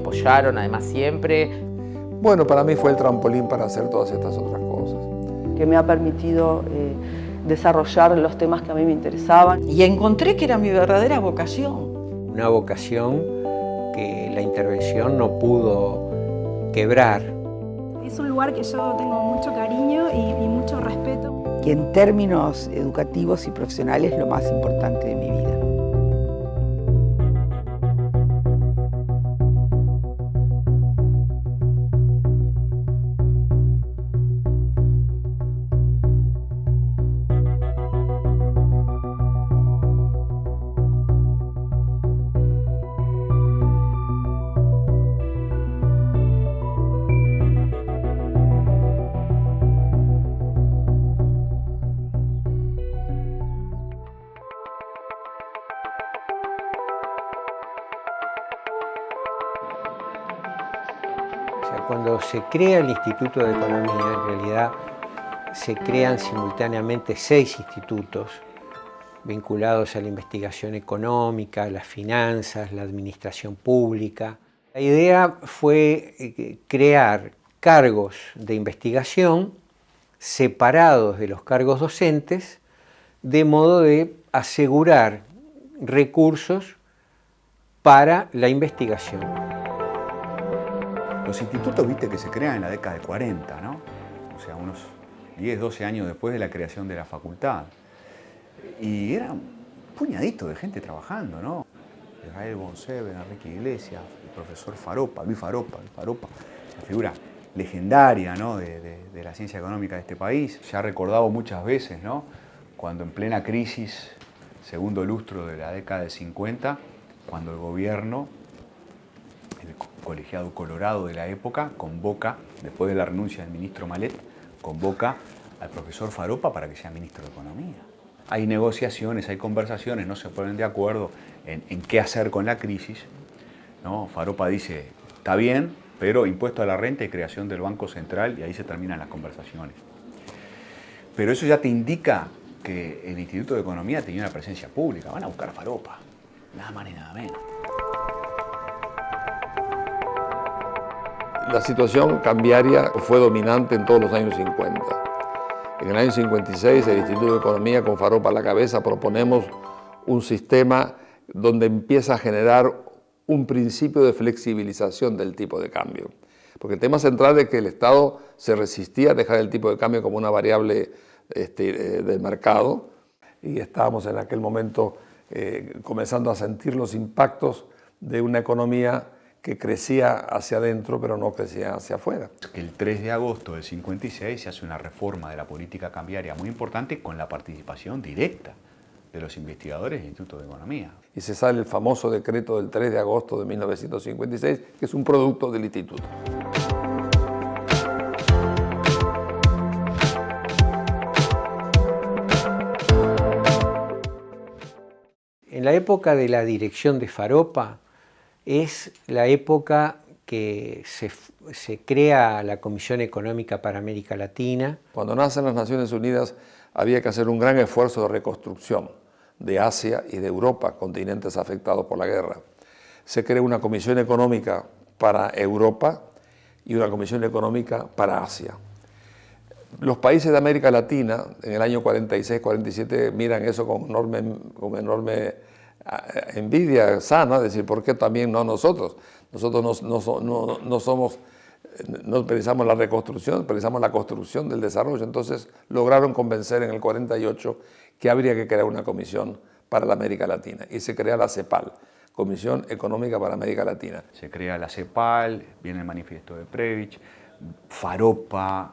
apoyaron además siempre. Bueno, para mí fue el trampolín para hacer todas estas otras cosas. Que me ha permitido desarrollar los temas que a mí me interesaban. Y encontré que era mi verdadera vocación. Una vocación que la intervención no pudo quebrar. Es un lugar que yo tengo mucho cariño y mucho respeto. Que en términos educativos y profesionales es lo más importante de mi vida. Cuando se crea el Instituto de Economía, en realidad se crean simultáneamente 6 institutos vinculados a la investigación económica, las finanzas, la administración pública. La idea fue crear cargos de investigación separados de los cargos docentes, de modo de asegurar recursos para la investigación. Los institutos, viste, que se crean en la década de 40, ¿no? O sea, unos 10, 12 años después de la creación de la facultad. Y era un puñadito de gente trabajando, ¿no? Israel Bonseven, Enrique Iglesias, el profesor Faropa, Luis Faropa, la figura legendaria, ¿no? de la ciencia económica de este país. Se ha recordado muchas veces, ¿no? Cuando en plena crisis, segundo lustro de la década del 50, cuando el gobierno, el colegiado colorado de la época, convoca, después de la renuncia del ministro Malet, convoca al profesor Faropa para que sea ministro de Economía. Hay negociaciones, hay conversaciones, no se ponen de acuerdo en qué hacer con la crisis, ¿no? Faropa dice, está bien, pero impuesto a la renta y creación del Banco Central, y ahí se terminan las conversaciones. Pero eso ya te indica que el Instituto de Economía tenía una presencia pública. Van a buscar a Faropa, nada más ni nada menos. La situación cambiaria fue dominante en todos los años 50. En el año 56, el Instituto de Economía, con Faropa a la cabeza, proponemos un sistema donde empieza a generar un principio de flexibilización del tipo de cambio. Porque el tema central es que el Estado se resistía a dejar el tipo de cambio como una variable del mercado, y estábamos en aquel momento comenzando a sentir los impactos de una economía que crecía hacia adentro, pero no crecía hacia afuera. El 3 de agosto del 56 se hace una reforma de la política cambiaria muy importante con la participación directa de los investigadores del Instituto de Economía. Y se sale el famoso decreto del 3 de agosto de 1956, que es un producto del instituto. En la época de la dirección de Faropa, es la época que se crea la Comisión Económica para América Latina. Cuando nacen las Naciones Unidas había que hacer un gran esfuerzo de reconstrucción de Asia y de Europa, continentes afectados por la guerra. Se crea una Comisión Económica para Europa y una Comisión Económica para Asia. Los países de América Latina en el año 46-47 miran eso con enorme envidia sana, es decir, ¿por qué también no nosotros? Nosotros no pensamos la reconstrucción, pensamos la construcción del desarrollo. Entonces lograron convencer en el 48 que habría que crear una comisión para la América Latina, y se crea la CEPAL, Comisión Económica para América Latina. Se crea la CEPAL, viene el manifiesto de Prebisch, Faropa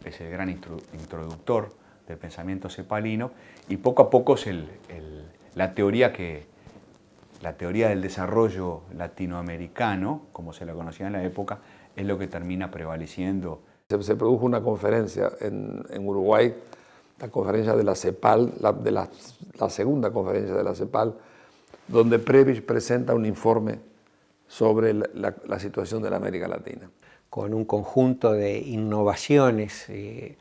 es el gran introductor del pensamiento cepalino, y poco a poco es la teoría del desarrollo latinoamericano, como se la conocía en la época, es lo que termina prevaleciendo. Se produjo una conferencia en Uruguay, la conferencia de la CEPAL, la segunda conferencia de la CEPAL, donde Prebisch presenta un informe sobre la situación de la América Latina. Con un conjunto de innovaciones en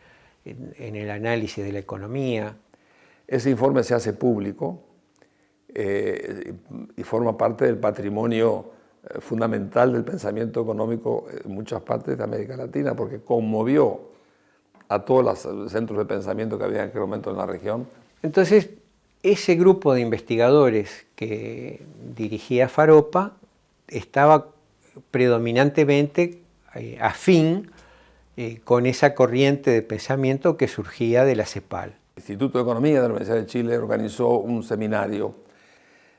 el análisis de la economía. Ese informe se hace público y forma parte del patrimonio fundamental del pensamiento económico en muchas partes de América Latina, porque conmovió a todos los centros de pensamiento que había en aquel momento en la región. Entonces, ese grupo de investigadores que dirigía Faropa estaba predominantemente afín con esa corriente de pensamiento que surgía de la CEPAL. El Instituto de Economía de la Universidad de Chile organizó un seminario.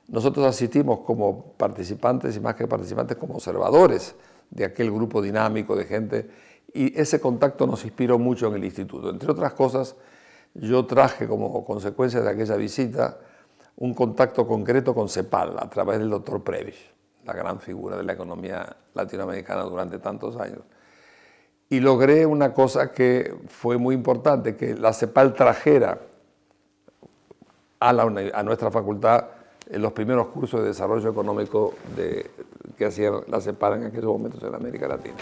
Nosotros asistimos como participantes y más que participantes como observadores de aquel grupo dinámico de gente y ese contacto nos inspiró mucho en el instituto. Entre otras cosas, yo traje como consecuencia de aquella visita un contacto concreto con CEPAL a través del doctor Prebisch, la gran figura de la economía latinoamericana durante tantos años. Y logré una cosa que fue muy importante, que la CEPAL trajera a nuestra facultad en los primeros cursos de desarrollo económico que hacía la CEPAL en aquellos momentos en América Latina.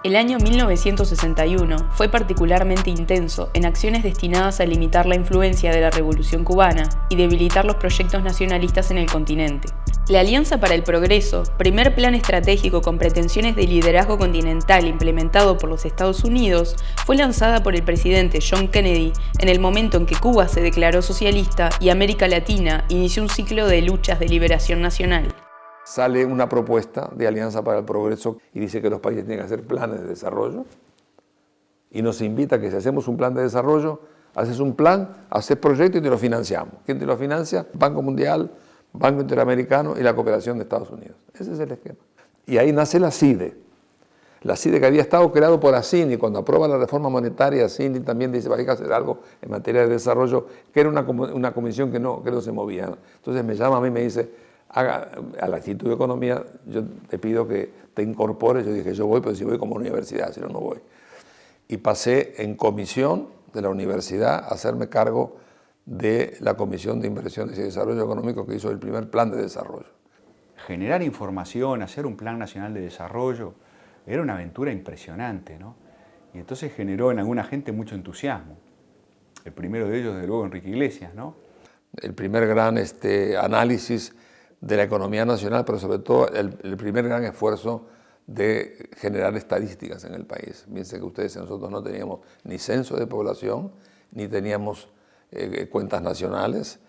El año 1961 fue particularmente intenso en acciones destinadas a limitar la influencia de la Revolución cubana y debilitar los proyectos nacionalistas en el continente. La Alianza para el Progreso, primer plan estratégico con pretensiones de liderazgo continental implementado por los Estados Unidos, fue lanzada por el presidente John Kennedy en el momento en que Cuba se declaró socialista y América Latina inició un ciclo de luchas de liberación nacional. Sale una propuesta de Alianza para el Progreso y dice que los países tienen que hacer planes de desarrollo y nos invita a que si hacemos un plan de desarrollo, haces un plan, haces proyecto y te lo financiamos. ¿Quién te lo financia? Banco Mundial, Banco Interamericano y la cooperación de Estados Unidos. Ese es el esquema. Y ahí nace la CIDE. La CIDE que había estado creado por Assini, cuando aprueba la reforma monetaria, Assini también dice hay que hacer algo en materia de desarrollo, que era una comisión que no se movía. Entonces me llama a mí y me dice, al Instituto de Economía, yo te pido que te incorpores. Yo dije, yo voy, pero si voy como universidad, si no, no voy. Y pasé en comisión de la universidad a hacerme cargo de la Comisión de Inversiones y Desarrollo Económico que hizo el primer plan de desarrollo. Generar información, hacer un plan nacional de desarrollo, era una aventura impresionante, ¿no? Y entonces generó en alguna gente mucho entusiasmo. El primero de ellos, desde luego, Enrique Iglesias, ¿no? El primer gran análisis de la economía nacional, pero sobre todo el primer gran esfuerzo de generar estadísticas en el país. Piensen que ustedes y nosotros no teníamos ni censo de población, ni teníamos cuentas nacionales,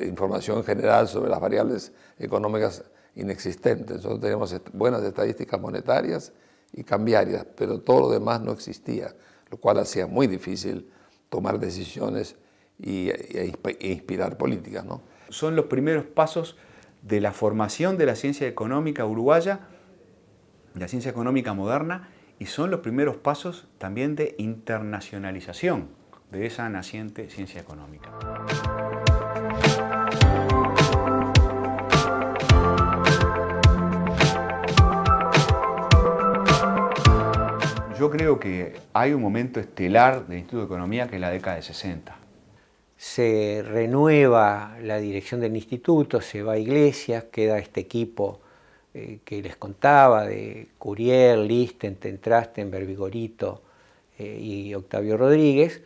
información general sobre las variables económicas inexistentes. Nosotros teníamos buenas estadísticas monetarias y cambiarias, pero todo lo demás no existía, lo cual hacía muy difícil tomar decisiones e inspirar políticas, ¿no? Son los primeros pasos de la formación de la ciencia económica uruguaya, de la ciencia económica moderna, y son los primeros pasos también de internacionalización de esa naciente ciencia económica. Yo creo que hay un momento estelar del Instituto de Economía que es la década de 60. Se renueva la dirección del instituto, se va a Iglesias, queda este equipo que les contaba de Curiel, Lichten, Trachtenberg, Vigorito y Octavio Rodríguez.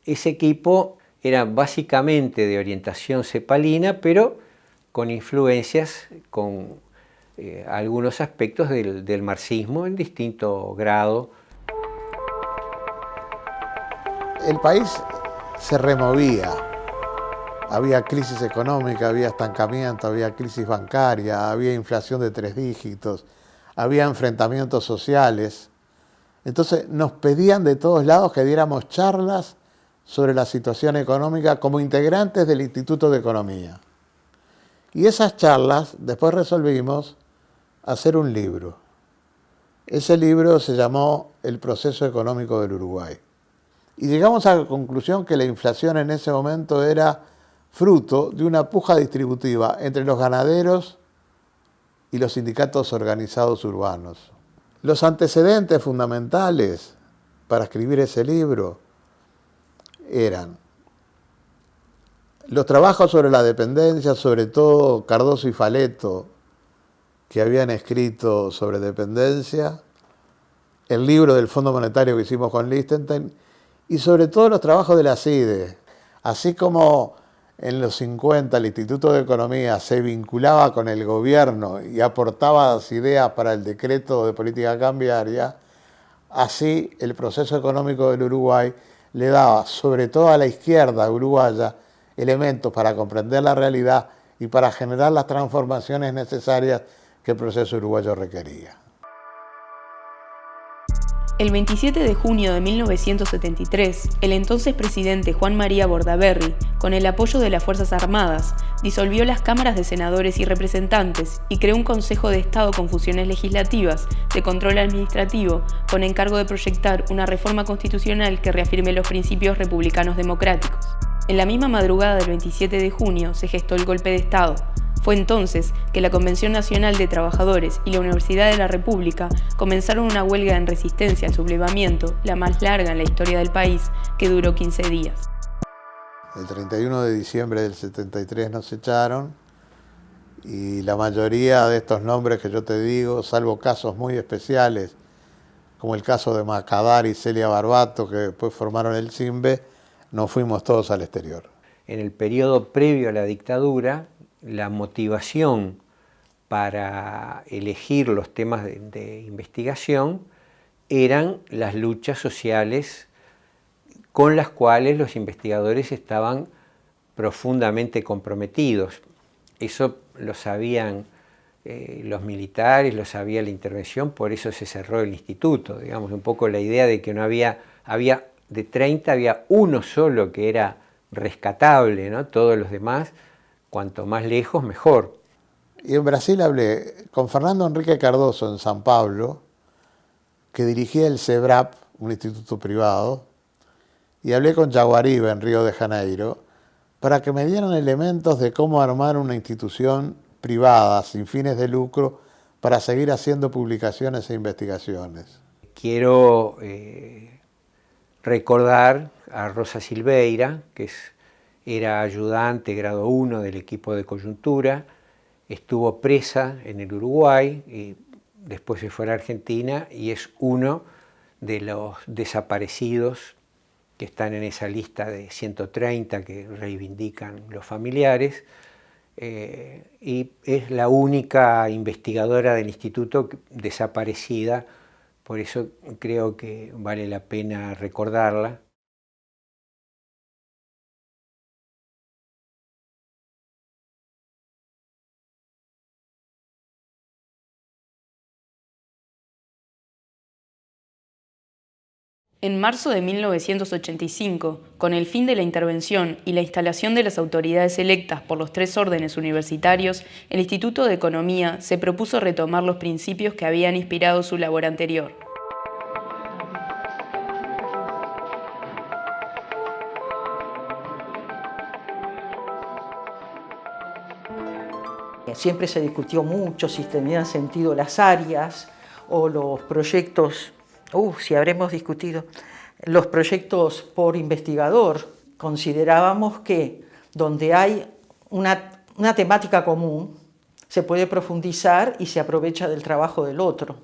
Ese equipo era básicamente de orientación cepalina, pero con influencias, con algunos aspectos del marxismo en distinto grado. El país se removía, había crisis económica, había estancamiento, había crisis bancaria, había inflación de 3 dígitos, había enfrentamientos sociales. Entonces nos pedían de todos lados que diéramos charlas sobre la situación económica como integrantes del Instituto de Economía. Y esas charlas después resolvimos hacer un libro. Ese libro se llamó El proceso económico del Uruguay. Y llegamos a la conclusión que la inflación en ese momento era fruto de una puja distributiva entre los ganaderos y los sindicatos organizados urbanos. Los antecedentes fundamentales para escribir ese libro eran los trabajos sobre la dependencia, sobre todo Cardoso y Faleto, que habían escrito sobre dependencia, el libro del Fondo Monetario que hicimos con Liechtenstein y sobre todo los trabajos de la CIDE. Así como en los 50 el Instituto de Economía se vinculaba con el gobierno y aportaba las ideas para el decreto de política cambiaria, así el proceso económico del Uruguay le daba, sobre todo a la izquierda uruguaya, elementos para comprender la realidad y para generar las transformaciones necesarias que el proceso uruguayo requería. El 27 de junio de 1973, el entonces presidente Juan María Bordaberry, con el apoyo de las Fuerzas Armadas, disolvió las cámaras de senadores y representantes y creó un Consejo de Estado con funciones legislativas, de control administrativo, con encargo de proyectar una reforma constitucional que reafirme los principios republicanos democráticos. En la misma madrugada del 27 de junio se gestó el golpe de Estado. Fue entonces que la Convención Nacional de Trabajadores y la Universidad de la República comenzaron una huelga en resistencia al sublevamiento, la más larga en la historia del país, que duró 15 días. El 31 de diciembre del 73 nos echaron y la mayoría de estos nombres que yo te digo, salvo casos muy especiales, como el caso de Macadar y Celia Barbato, que después formaron el CIMBE, nos fuimos todos al exterior. En el periodo previo a la dictadura, la motivación para elegir los temas de investigación eran las luchas sociales con las cuales los investigadores estaban profundamente comprometidos. Eso lo sabían los militares, lo sabía la intervención, por eso se cerró el instituto. Digamos, un poco la idea de que no había de 30 había uno solo que era rescatable, ¿no? Todos los demás, cuanto más lejos, mejor. Y en Brasil hablé con Fernando Henrique Cardoso en San Pablo, que dirigía el CEBRAP, un instituto privado, y hablé con Jaguaribe en Río de Janeiro, para que me dieran elementos de cómo armar una institución privada, sin fines de lucro, para seguir haciendo publicaciones e investigaciones. Quiero recordar a Rosa Silveira, que era ayudante grado 1 del equipo de coyuntura, estuvo presa en el Uruguay y después se fue a la Argentina y es uno de los desaparecidos que están en esa lista de 130 que reivindican los familiares, y es la única investigadora del instituto desaparecida, por eso creo que vale la pena recordarla. En marzo de 1985, con el fin de la intervención y la instalación de las autoridades electas por los 3 órdenes universitarios, el Instituto de Economía se propuso retomar los principios que habían inspirado su labor anterior. Siempre se discutió mucho si tenían sentido las áreas o los proyectos. Si habremos discutido los proyectos por investigador. Considerábamos que donde hay una temática común se puede profundizar y se aprovecha del trabajo del otro.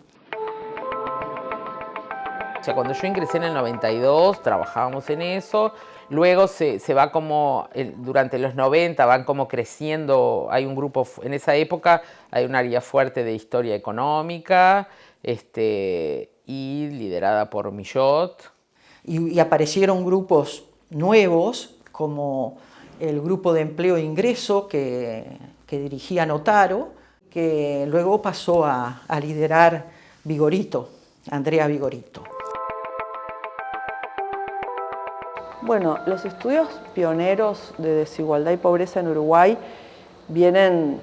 O sea, cuando yo ingresé en el 92 trabajábamos en eso, luego se va como, durante los 90 van como creciendo, hay un grupo, en esa época hay un área fuerte de historia económica, y liderada por Millot. Y aparecieron grupos nuevos, como el grupo de empleo e ingreso que dirigía Notaro, que luego pasó a liderar Vigorito, Andrea Vigorito. Bueno, los estudios pioneros de desigualdad y pobreza en Uruguay vienen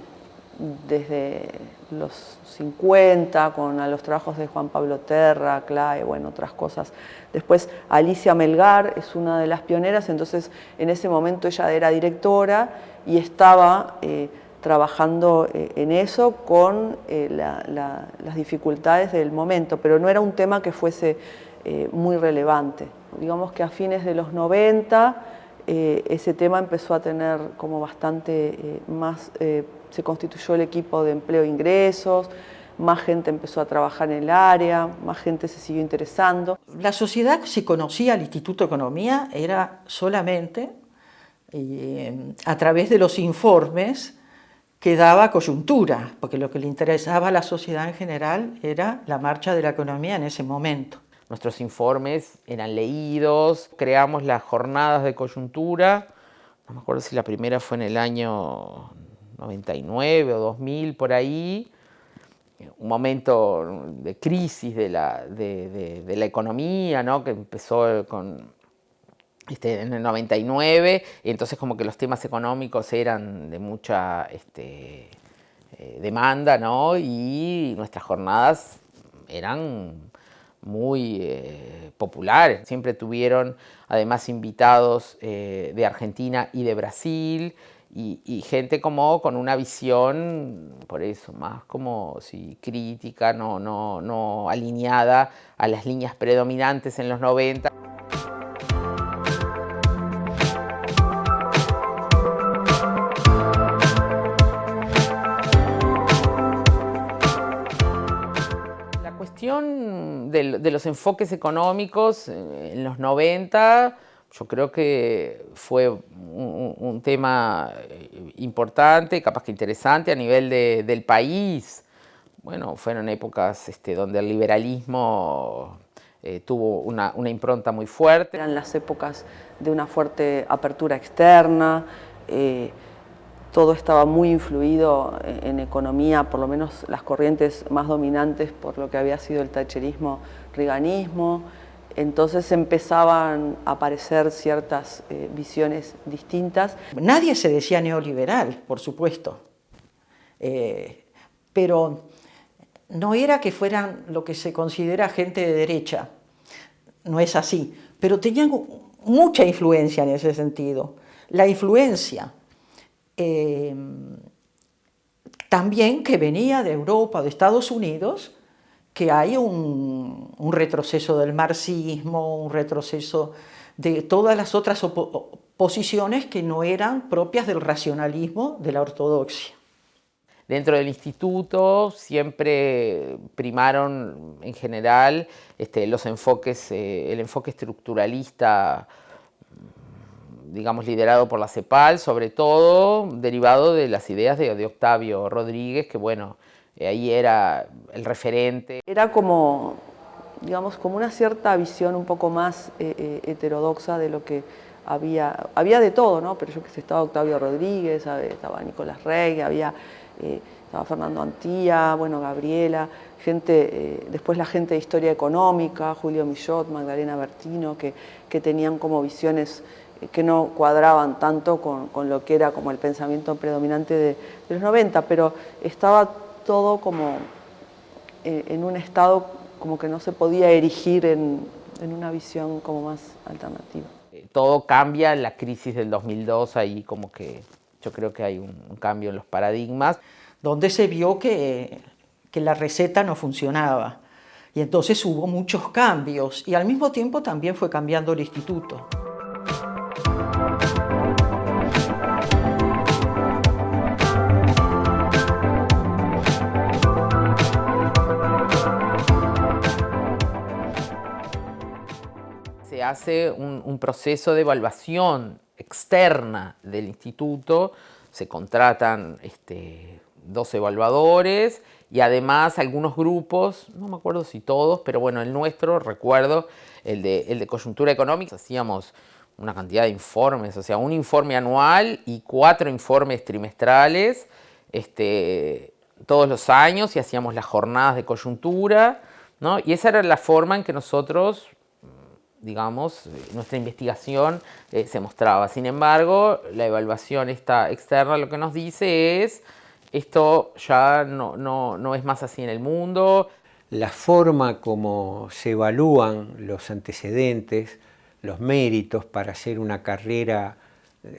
desde los 50, con los trabajos de Juan Pablo Terra, Clae, bueno, otras cosas. Después Alicia Melgar es una de las pioneras, entonces en ese momento ella era directora y estaba trabajando en eso con las dificultades del momento, pero no era un tema que fuese muy relevante. Digamos que a fines de los 90 ese tema empezó a tener como bastante más, se constituyó el equipo de empleo e ingresos, más gente empezó a trabajar en el área, más gente se siguió interesando. La sociedad, si conocía al Instituto de Economía, era solamente a través de los informes que daba coyuntura, porque lo que le interesaba a la sociedad en general era la marcha de la economía en ese momento. Nuestros informes eran leídos, creamos las jornadas de coyuntura, no me acuerdo si la primera fue en el año 99 o 2000, por ahí, un momento de crisis de la economía, ¿no? Que empezó en el 99, y entonces como que los temas económicos eran de mucha demanda, ¿no? Y nuestras jornadas eran muy populares. Siempre tuvieron además invitados de Argentina y de Brasil, y gente como con una visión, por eso, más como crítica, no alineada a las líneas predominantes en los 90. La cuestión de los enfoques económicos en los 90, yo creo que fue un tema importante, capaz que interesante a nivel del país. Bueno, fueron épocas donde el liberalismo tuvo una impronta muy fuerte. Eran las épocas de una fuerte apertura externa, todo estaba muy influido en economía, por lo menos las corrientes más dominantes por lo que había sido el thatcherismo, reaganismo. Entonces empezaban a aparecer ciertas visiones distintas. Nadie se decía neoliberal, por supuesto, pero no era que fueran lo que se considera gente de derecha, no es así, pero tenían mucha influencia en ese sentido. La influencia también que venía de Europa, de Estados Unidos, que hay un retroceso del marxismo, un retroceso de todas las otras posiciones que no eran propias del racionalismo de la ortodoxia. Dentro del instituto siempre primaron en general los enfoques, el enfoque estructuralista, digamos, liderado por la CEPAL, sobre todo derivado de las ideas de Octavio Rodríguez, que bueno, ahí era el referente. Era como, digamos, como una cierta visión un poco más heterodoxa de lo que había de todo, ¿no? Pero yo que sé, estaba Octavio Rodríguez, estaba Nicolás Rey, estaba Fernando Antía, bueno, Gabriela, después la gente de Historia Económica, Julio Millot, Magdalena Bertino, que tenían como visiones que no cuadraban tanto con lo que era como el pensamiento predominante de los 90, pero estaba todo como en un estado como que no se podía erigir en una visión como más alternativa. Todo cambia en la crisis del 2002, ahí como que yo creo que hay un cambio en los paradigmas. Donde se vio que la receta no funcionaba, y entonces hubo muchos cambios, y al mismo tiempo también fue cambiando el instituto. Se hace un proceso de evaluación externa del instituto, se contratan 2 evaluadores y además algunos grupos, no me acuerdo si todos, pero bueno, el nuestro, recuerdo, el de coyuntura económica, hacíamos una cantidad de informes, o sea, un informe anual y 4 informes trimestrales todos los años, y hacíamos las jornadas de coyuntura, ¿no? Y esa era la forma en que nosotros, digamos, nuestra investigación se mostraba. Sin embargo, la evaluación esta externa lo que nos dice es: esto ya no es más así en el mundo. La forma como se evalúan los antecedentes, los méritos para hacer una carrera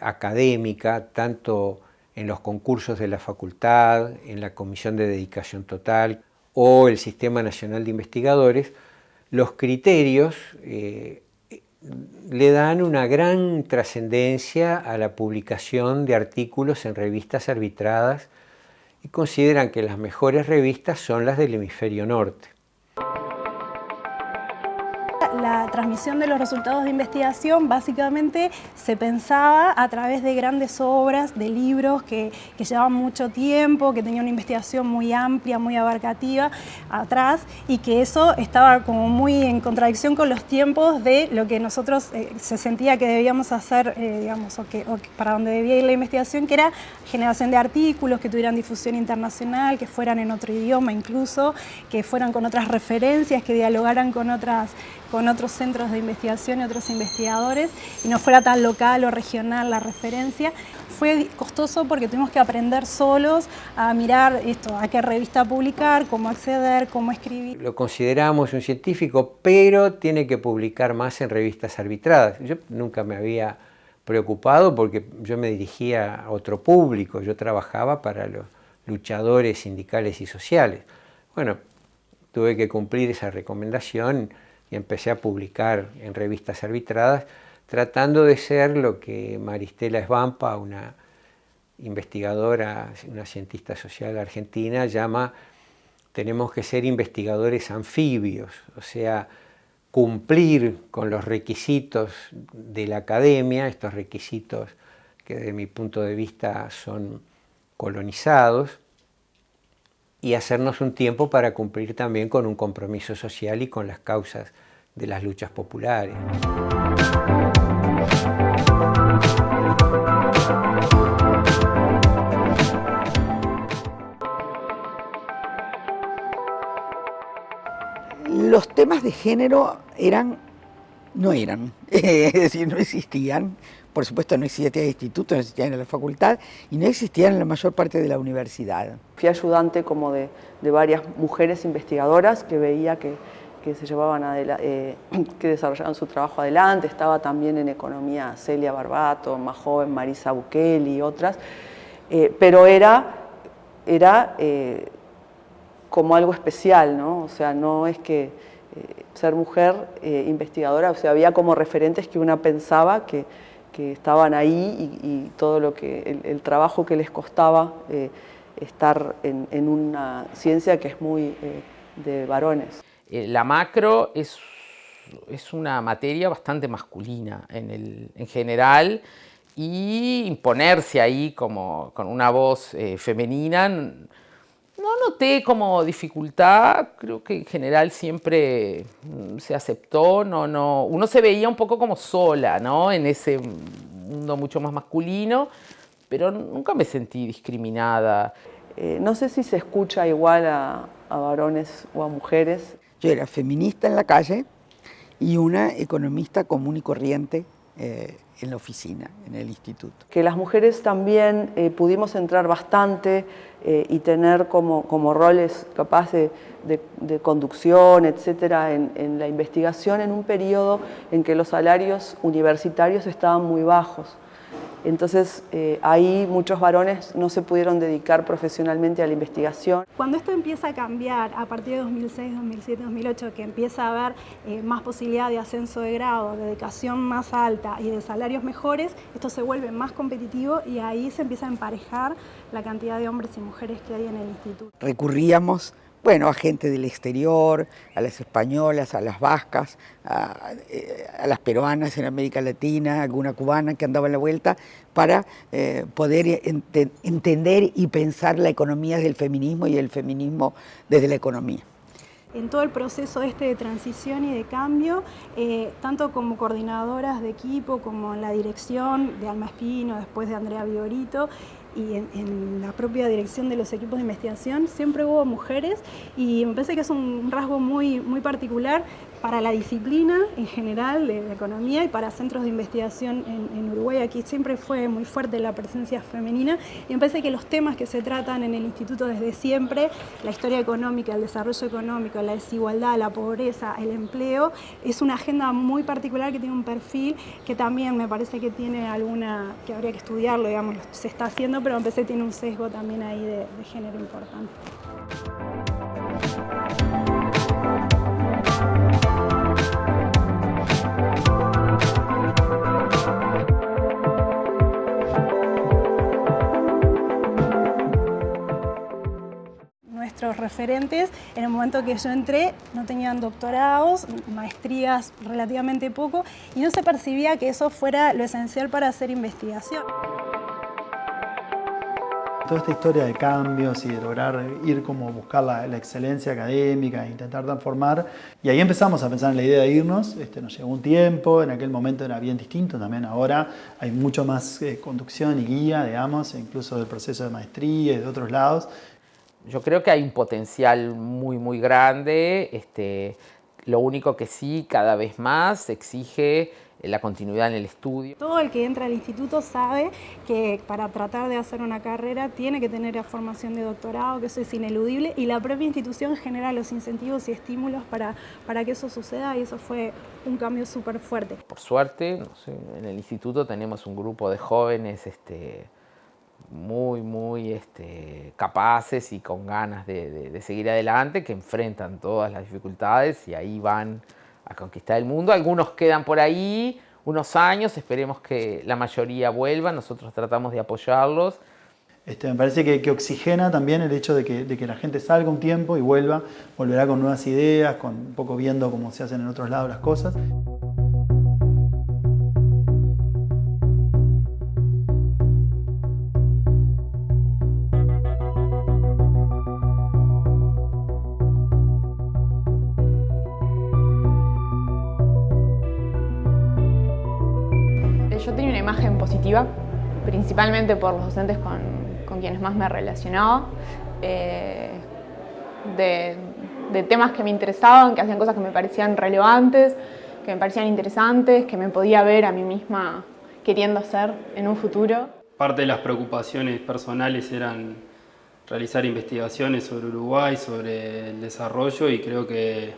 académica, tanto en los concursos de la facultad, en la Comisión de Dedicación Total o el Sistema Nacional de Investigadores, los criterios le dan una gran trascendencia a la publicación de artículos en revistas arbitradas y consideran que las mejores revistas son las del hemisferio norte. La transmisión de los resultados de investigación básicamente se pensaba a través de grandes obras, de libros que llevaban mucho tiempo, que tenían una investigación muy amplia, muy abarcativa atrás, y que eso estaba como muy en contradicción con los tiempos de lo que nosotros se sentía que debíamos hacer, digamos, o para donde debía ir la investigación, que era generación de artículos que tuvieran difusión internacional, que fueran en otro idioma incluso, que fueran con otras referencias, que dialogaran con otros centros de investigación y otros investigadores, y no fuera tan local o regional la referencia. Fue costoso porque tuvimos que aprender solos a mirar esto, a qué revista publicar, cómo acceder, cómo escribir. Lo consideramos un científico, pero tiene que publicar más en revistas arbitradas. Yo nunca me había preocupado porque yo me dirigía a otro público, yo trabajaba para los luchadores sindicales y sociales. Bueno, tuve que cumplir esa recomendación y empecé a publicar en revistas arbitradas, tratando de ser lo que Maristela Svampa, una investigadora, una cientista social argentina, llama: tenemos que ser investigadores anfibios, o sea, cumplir con los requisitos de la academia, estos requisitos que desde mi punto de vista son colonizados, y hacernos un tiempo para cumplir también con un compromiso social y con las causas de las luchas populares. Los temas de género no eran, es decir, no existían. Por supuesto, no existía el instituto, no existían en la facultad y no existían en la mayor parte de la universidad. Fui ayudante como de varias mujeres investigadoras que veía que se llevaban que desarrollaban su trabajo adelante. Estaba también en economía Celia Barbato, más joven Marisa Bukeli y otras, pero era como algo especial, ¿no? O sea, no es que ser mujer investigadora, o sea, había como referentes que una pensaba que estaban ahí y todo lo que el trabajo que les costaba estar en una ciencia que es muy de varones. La macro es una materia bastante masculina en general, y imponerse ahí como con una voz femenina no noté como dificultad. Creo que en general siempre se aceptó, uno se veía un poco como sola, ¿no? En ese mundo mucho más masculino, pero nunca me sentí discriminada. No sé si se escucha igual a varones o a mujeres. Yo era feminista en la calle y una economista común y corriente en la oficina, en el instituto. Que las mujeres también pudimos entrar bastante y tener como roles capaz de conducción, etcétera, en la investigación en un periodo en que los salarios universitarios estaban muy bajos. Entonces ahí muchos varones no se pudieron dedicar profesionalmente a la investigación. Cuando esto empieza a cambiar a partir de 2006, 2007, 2008, que empieza a haber más posibilidad de ascenso de grado, de dedicación más alta y de salarios mejores, esto se vuelve más competitivo y ahí se empieza a emparejar la cantidad de hombres y mujeres que hay en el instituto. Recurríamos, bueno, a gente del exterior, a las españolas, a las vascas, a las peruanas en América Latina, alguna cubana que andaba en la vuelta, para poder entender y pensar la economía desde el feminismo y el feminismo desde la economía. En todo el proceso de transición y de cambio, tanto como coordinadoras de equipo, como en la dirección de Alma Espino, después de Andrea Vigorito, y en la propia dirección de los equipos de investigación, siempre hubo mujeres, y me parece que es un rasgo muy particular para la disciplina en general de la economía y para centros de investigación en Uruguay. Aquí siempre fue muy fuerte la presencia femenina, y me parece que los temas que se tratan en el instituto desde siempre, la historia económica, el desarrollo económico, la desigualdad, la pobreza, el empleo, es una agenda muy particular que tiene un perfil que también me parece que tiene que habría que estudiarlo, digamos, se está haciendo, pero me parece que tiene un sesgo también ahí de género importante. referentes. En el momento que yo entré no tenían doctorados, maestrías relativamente poco, y no se percibía que eso fuera lo esencial para hacer investigación. Toda esta historia de cambios y de lograr ir como buscar la excelencia académica e intentar transformar. Y ahí empezamos a pensar en la idea de irnos. Nos llegó un tiempo, en aquel momento era bien distinto también. Ahora hay mucho más conducción y guía, digamos, incluso del proceso de maestría y de otros lados. Yo creo que hay un potencial muy grande. Lo único que sí, cada vez más exige la continuidad en el estudio. Todo el que entra al instituto sabe que para tratar de hacer una carrera tiene que tener la formación de doctorado, que eso es ineludible, y la propia institución genera los incentivos y estímulos para que eso suceda, y eso fue un cambio súper fuerte. Por suerte, no sé, en el instituto tenemos un grupo de jóvenes muy capaces y con ganas de seguir adelante, que enfrentan todas las dificultades y ahí van a conquistar el mundo. Algunos quedan por ahí unos años, esperemos que la mayoría vuelva, nosotros tratamos de apoyarlos. Me parece que oxigena también el hecho de que la gente salga un tiempo y volverá con nuevas ideas, con un poco viendo cómo se hacen en otros lados las cosas. Yo tenía una imagen positiva, principalmente por los docentes con quienes más me relacionaba, de temas que me interesaban, que hacían cosas que me parecían relevantes, que me parecían interesantes, que me podía ver a mí misma queriendo hacer en un futuro. Parte de las preocupaciones personales eran realizar investigaciones sobre Uruguay, sobre el desarrollo, y creo que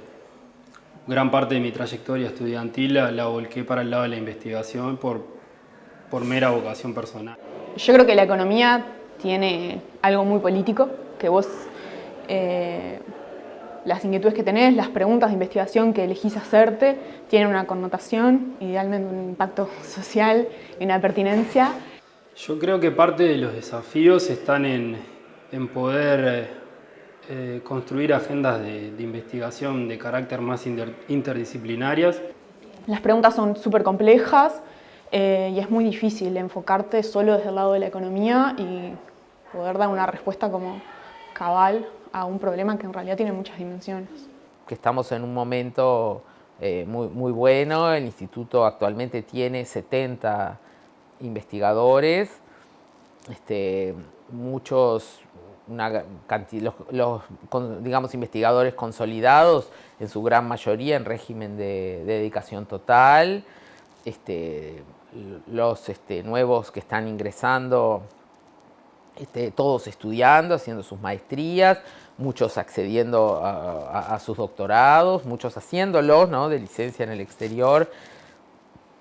gran parte de mi trayectoria estudiantil la volqué para el lado de la investigación por mera vocación personal. Yo creo que la economía tiene algo muy político, que vos, las inquietudes que tenés, las preguntas de investigación que elegís hacerte, tienen una connotación, idealmente un impacto social y una pertinencia. Yo creo que parte de los desafíos están en poder construir agendas de investigación de carácter más interdisciplinarias. Las preguntas son súper complejas y es muy difícil enfocarte solo desde el lado de la economía y poder dar una respuesta como cabal a un problema que en realidad tiene muchas dimensiones. Que estamos en un momento muy bueno. El instituto actualmente tiene 70 investigadores, muchos, digamos, investigadores consolidados, en su gran mayoría en régimen de dedicación total. Los nuevos que están ingresando, todos estudiando, haciendo sus maestrías, muchos accediendo a sus doctorados, muchos haciéndolos, ¿no?, de licencia en el exterior.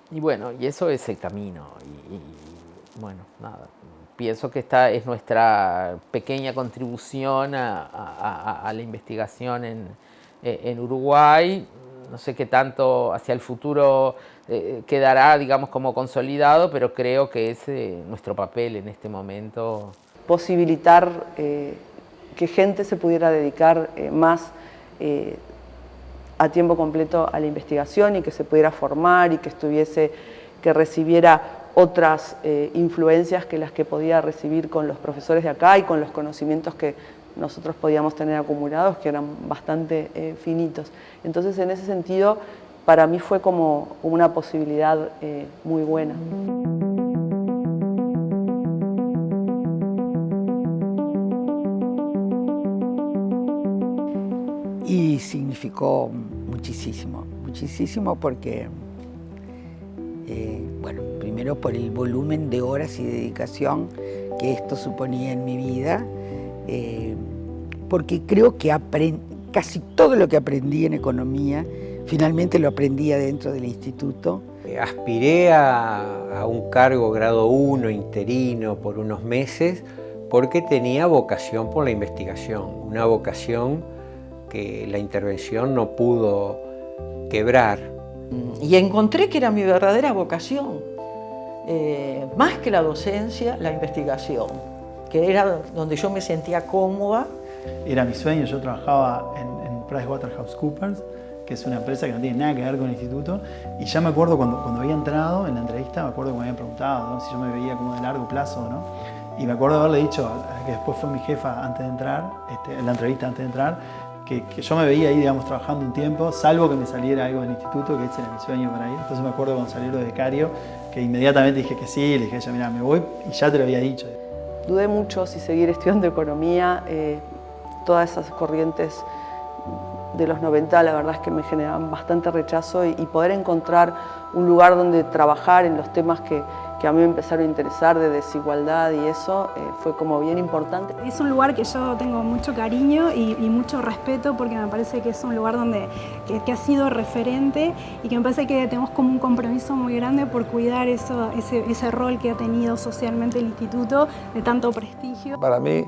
Y bueno, y eso es el camino. Y bueno, nada, pienso que esta es nuestra pequeña contribución a la investigación en Uruguay. No sé qué tanto hacia el futuro quedará, digamos, como consolidado, pero creo que es nuestro papel en este momento. Posibilitar que gente se pudiera dedicar más a tiempo completo a la investigación y que se pudiera formar y que recibiera otras influencias que las que podía recibir con los profesores de acá y con los conocimientos que nosotros podíamos tener acumulados, que eran bastante finitos. Entonces, en ese sentido, para mí fue como una posibilidad muy buena. Y significó muchísimo porque, bueno, primero por el volumen de horas y dedicación que esto suponía en mi vida, porque creo que casi todo lo que aprendí en economía, finalmente lo aprendí adentro del instituto. Aspiré a un cargo grado 1 interino por unos meses porque tenía vocación por la investigación, una vocación que la intervención no pudo quebrar. Y encontré que era mi verdadera vocación, más que la docencia, la investigación, que era donde yo me sentía cómoda Era mi sueño, yo trabajaba en PricewaterhouseCoopers, que es una empresa que no tiene nada que ver con el instituto, y ya me acuerdo cuando había entrado en la entrevista, me acuerdo que me habían preguntado, ¿no?, si yo me veía como de largo plazo, ¿no? Y me acuerdo haberle dicho, que después fue mi jefa antes de entrar, en la entrevista antes de entrar, que yo me veía ahí, digamos, trabajando un tiempo, salvo que me saliera algo del instituto, que ese era mi sueño para ir. Entonces me acuerdo cuando salió lo de becario, que inmediatamente dije que sí, le dije a ella, mira, me voy, y ya te lo había dicho. Dudé mucho si seguir estudiando economía, todas esas corrientes de los 90 la verdad es que me generaban bastante rechazo y poder encontrar un lugar donde trabajar en los temas que a mí me empezaron a interesar de desigualdad y eso fue como bien importante. Es un lugar que yo tengo mucho cariño y mucho respeto porque me parece que es un lugar donde que ha sido referente y que me parece que tenemos como un compromiso muy grande por cuidar ese rol que ha tenido socialmente el instituto de tanto prestigio. Para mí,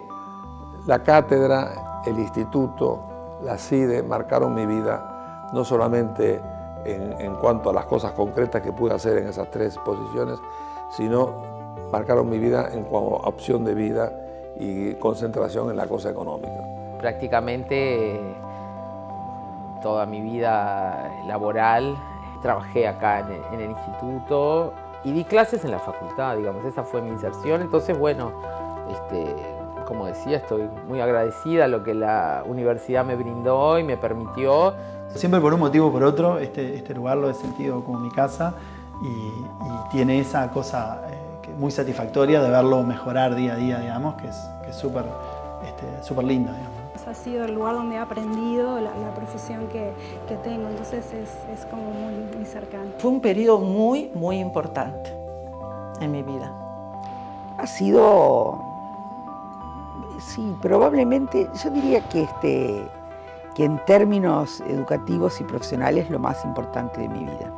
la cátedra, el instituto, la CIDE marcaron mi vida, no solamente en cuanto a las cosas concretas que pude hacer en esas 3 posiciones, sino marcaron mi vida en cuanto a opción de vida y concentración en la cosa económica. Prácticamente toda mi vida laboral trabajé acá en el instituto y di clases en la facultad, digamos, esa fue mi inserción. Entonces, bueno, como decía, estoy muy agradecida a lo que la universidad me brindó y me permitió. Siempre por un motivo o por otro, este lugar lo he sentido como mi casa y tiene esa cosa muy satisfactoria de verlo mejorar día a día, digamos, que es súper linda, digamos. Ha sido el lugar donde he aprendido la profesión que tengo, entonces es como muy cercano. Fue un periodo muy, muy importante en mi vida. Ha sido, sí, probablemente, yo diría que en términos educativos y profesionales lo más importante de mi vida.